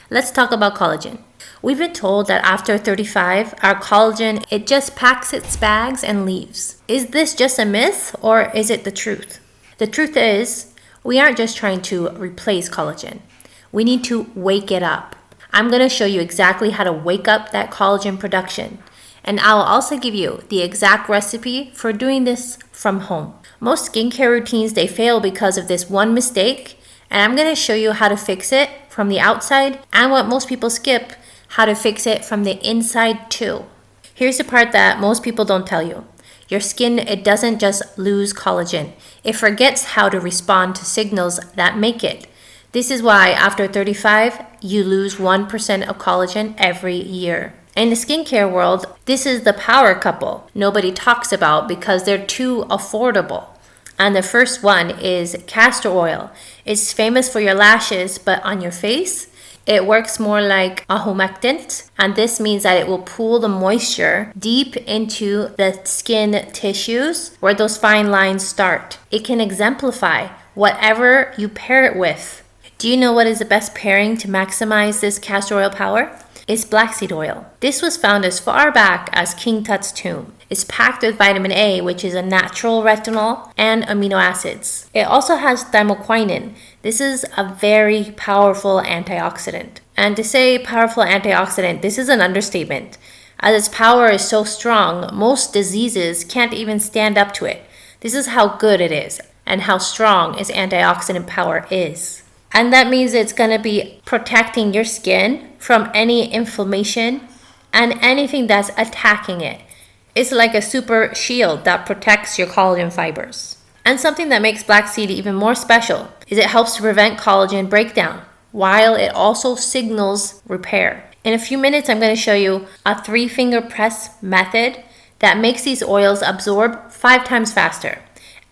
Let's talk about collagen. We've been told that after 35, our collagen, it just packs its bags and leaves. Is this just a myth or is it the truth? The truth is, we aren't just trying to replace collagen. We need to wake it up. I'm going to show you exactly how to wake up that collagen production. And I'll also give you the exact recipe for doing this from home. Most skincare routines, they fail because of this one mistake, and I'm going to show you how to fix it from the outside and what most people skip, how to fix it from the inside too. Here's the part that most people don't tell you. Your skin, it doesn't just lose collagen. It forgets how to respond to signals that make it. This is why after 35, you lose 1% of collagen every year. In the skincare world, this is the power couple nobody talks about because they're too affordable. And the first one is castor oil. It's famous for your lashes, but on your face, it works more like a humectant, and this means that it will pull the moisture deep into the skin tissues where those fine lines start. It can exemplify whatever you pair it with. Do you know what is the best pairing to maximize this castor oil power? It's blackseed oil. This was found as far back as King Tut's tomb. It's packed with vitamin A, which is a natural retinol, and amino acids. It also has thymoquinone. This is a very powerful antioxidant. And to say powerful antioxidant, this is an understatement. As its power is so strong, most diseases can't even stand up to it. This is how good it is and how strong its antioxidant power is. And that means it's going to be protecting your skin from any inflammation and anything that's attacking it. It's like a super shield that protects your collagen fibers. And something that makes blackseed even more special is it helps to prevent collagen breakdown, while it also signals repair. In a few minutes, I'm going to show you a 3-finger press method that makes these oils absorb 5 times faster.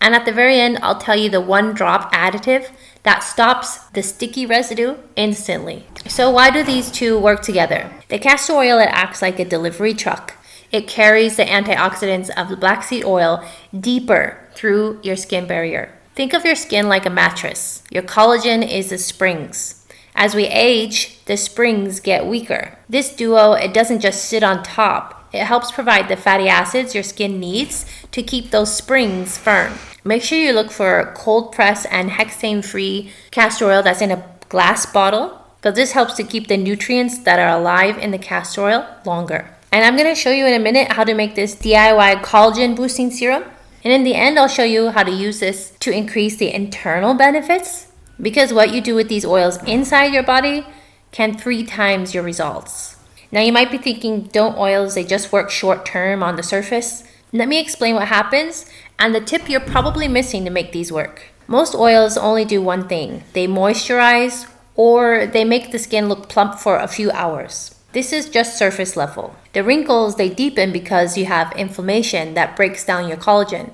And at the very end, I'll tell you the 1-drop additive that stops the sticky residue instantly. So why do these two work together? The castor oil, it acts like a delivery truck. It carries the antioxidants of the blackseed oil deeper through your skin barrier. Think of your skin like a mattress. Your collagen is the springs. As we age, the springs get weaker. This duo, it doesn't just sit on top. It helps provide the fatty acids your skin needs to keep those springs firm. Make sure you look for cold press and hexane-free castor oil that's in a glass bottle, because this helps to keep the nutrients that are alive in the castor oil longer. And I'm going to show you in a minute how to make this DIY collagen boosting serum. And in the end, I'll show you how to use this to increase the internal benefits, because what you do with these oils inside your body can 3 times your results. Now you might be thinking, don't oils, they just work short term on the surface? Let me explain what happens and the tip you're probably missing to make these work. Most oils only do one thing. They moisturize or they make the skin look plump for a few hours. This is just surface level. The wrinkles, they deepen because you have inflammation that breaks down your collagen.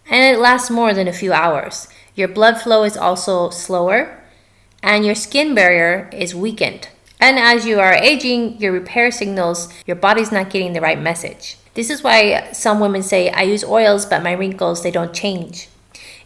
And it lasts more than a few hours. Your blood flow is also slower and your skin barrier is weakened. And as you are aging, your repair signals your body's not getting the right message. This is why some women say, I use oils, but my wrinkles, they don't change.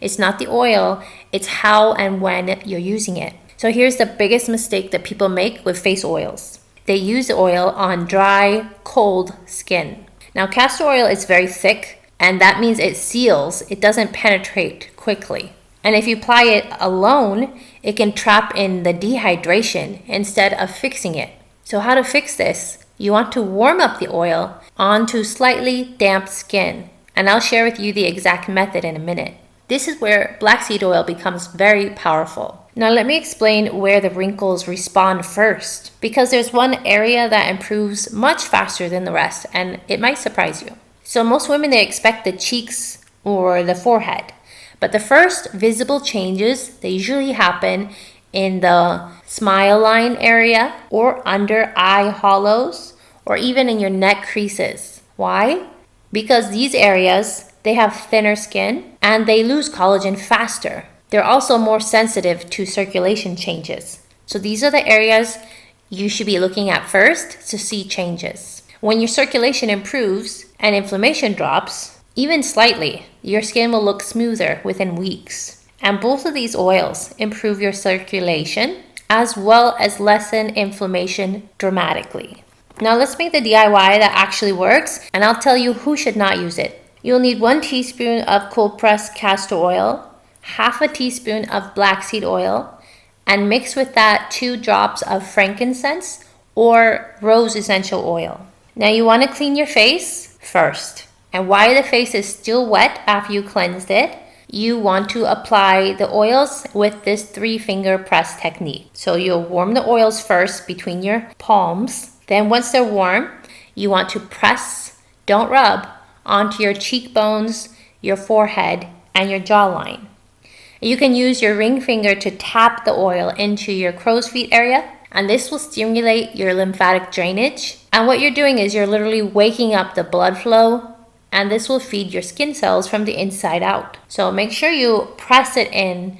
It's not the oil, it's how and when you're using it. So here's the biggest mistake that people make with face oils. They use the oil on dry, cold skin. Now, castor oil is very thick, and that means it seals. It doesn't penetrate quickly. And if you apply it alone, it can trap in the dehydration instead of fixing it. So how to fix this? You want to warm up the oil onto slightly damp skin. And I'll share with you the exact method in a minute. This is where blackseed oil becomes very powerful. Now let me explain where the wrinkles respond first, because there's one area that improves much faster than the rest, and it might surprise you. So most women, they expect the cheeks or the forehead. But the first visible changes, they usually happen in the smile line area or under eye hollows or even in your neck creases. Why? Because these areas, they have thinner skin and they lose collagen faster. They're also more sensitive to circulation changes. So these are the areas you should be looking at first to see changes. When your circulation improves and inflammation drops, even slightly, your skin will look smoother within weeks. And both of these oils improve your circulation as well as lessen inflammation dramatically. Now let's make the DIY that actually works, and I'll tell you who should not use it. You'll need 1 teaspoon of cold pressed castor oil, half a teaspoon of blackseed oil, and mix with that 2 drops of frankincense or rose essential oil. Now you want to clean your face first. And while the face is still wet after you cleansed it, you want to apply the oils with this 3-finger press technique. So you'll warm the oils first between your palms. Then once they're warm, you want to press, don't rub, onto your cheekbones, your forehead, and your jawline. You can use your ring finger to tap the oil into your crow's feet area, and this will stimulate your lymphatic drainage. And what you're doing is you're literally waking up the blood flow, and this will feed your skin cells from the inside out. So make sure you press it in,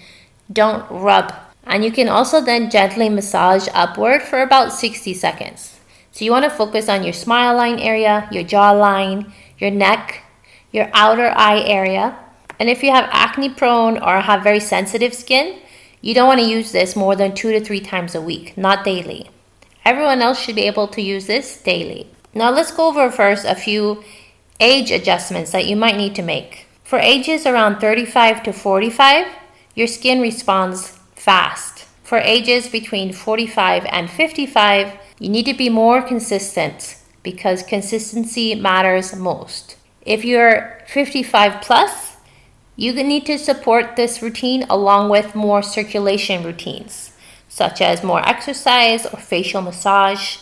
don't rub. And you can also then gently massage upward for about 60 seconds. So you want to focus on your smile line area, your jawline, your neck, your outer eye area. And if you have acne prone or have very sensitive skin, you don't want to use this more than 2 to 3 times a week, not daily. Everyone else should be able to use this daily. Now let's go over first a few age adjustments that you might need to make. For ages around 35 to 45, your skin responds fast. For ages between 45 and 55, you need to be more consistent because consistency matters most. If you're 55 plus, you need to support this routine along with more circulation routines, such as more exercise or facial massage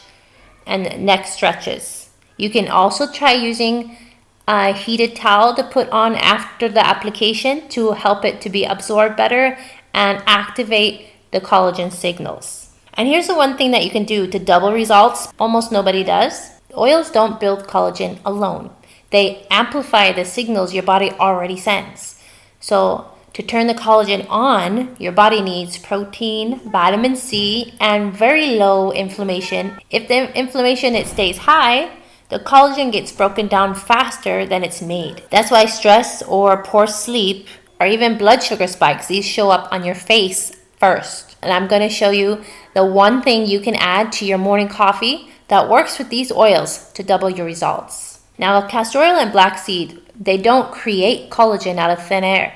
and neck stretches. You can also try using a heated towel to put on after the application to help it to be absorbed better and activate the collagen signals. And here's the one thing that you can do to double results almost nobody does. Oils don't build collagen alone. They amplify the signals your body already sends. So to turn the collagen on, your body needs protein, vitamin C, and very low inflammation. If the inflammation it stays high, the collagen gets broken down faster than it's made. That's why stress or poor sleep or even blood sugar spikes, these show up on your face first. And I'm going to show you the one thing you can add to your morning coffee that works with these oils to double your results. Now, castor oil and blackseed, they don't create collagen out of thin air.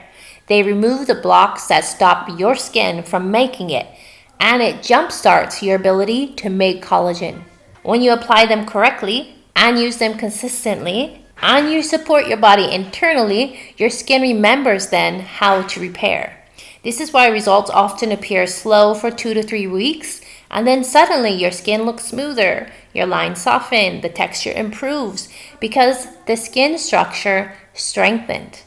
They remove the blocks that stop your skin from making it, and it jumpstarts your ability to make collagen. When you apply them correctly and use them consistently, and you support your body internally, your skin remembers then how to repair. This is why results often appear slow for 2 to 3 weeks, and then suddenly your skin looks smoother, your lines soften, the texture improves, because the skin structure strengthened.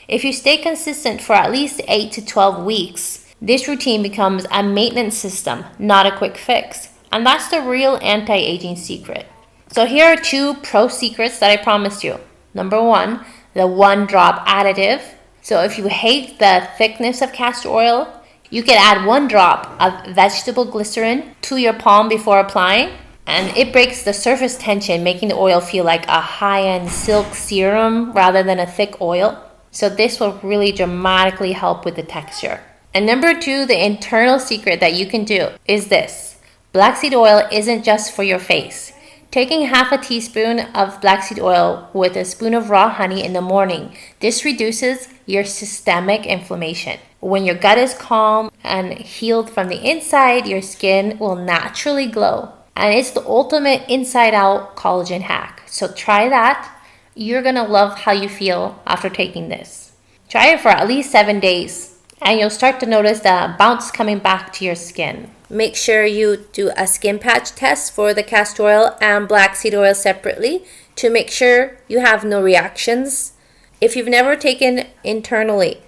If you stay consistent for at least 8 to 12 weeks, this routine becomes a maintenance system, not a quick fix. And that's the real anti-aging secret. So here are 2 pro secrets that I promised you. Number 1, the 1-drop additive. So if you hate the thickness of castor oil, you can add 1 drop of vegetable glycerin to your palm before applying, and it breaks the surface tension, making the oil feel like a high-end silk serum rather than a thick oil. So this will really dramatically help with the texture. And number 2, the internal secret that you can do is this. Blackseed oil isn't just for your face. Taking half a teaspoon of blackseed oil with a spoon of raw honey in the morning, this reduces your systemic inflammation. When your gut is calm and healed from the inside, your skin will naturally glow. And it's the ultimate inside-out collagen hack. So try that. You're going to love how you feel after taking this. Try it for at least 7 days, and you'll start to notice the bounce coming back to your skin. Make sure you do a skin patch test for the castor oil and blackseed oil separately to make sure you have no reactions. If you've never taken internally,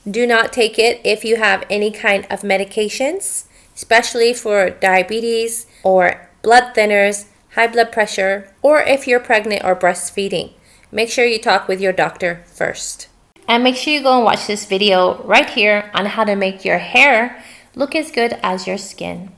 do not take it if you have any kind of medications, especially for diabetes or blood thinners, high blood pressure, or if you're pregnant or breastfeeding. Make sure you talk with your doctor first. And make sure you go and watch this video right here on how to make your hair look as good as your skin.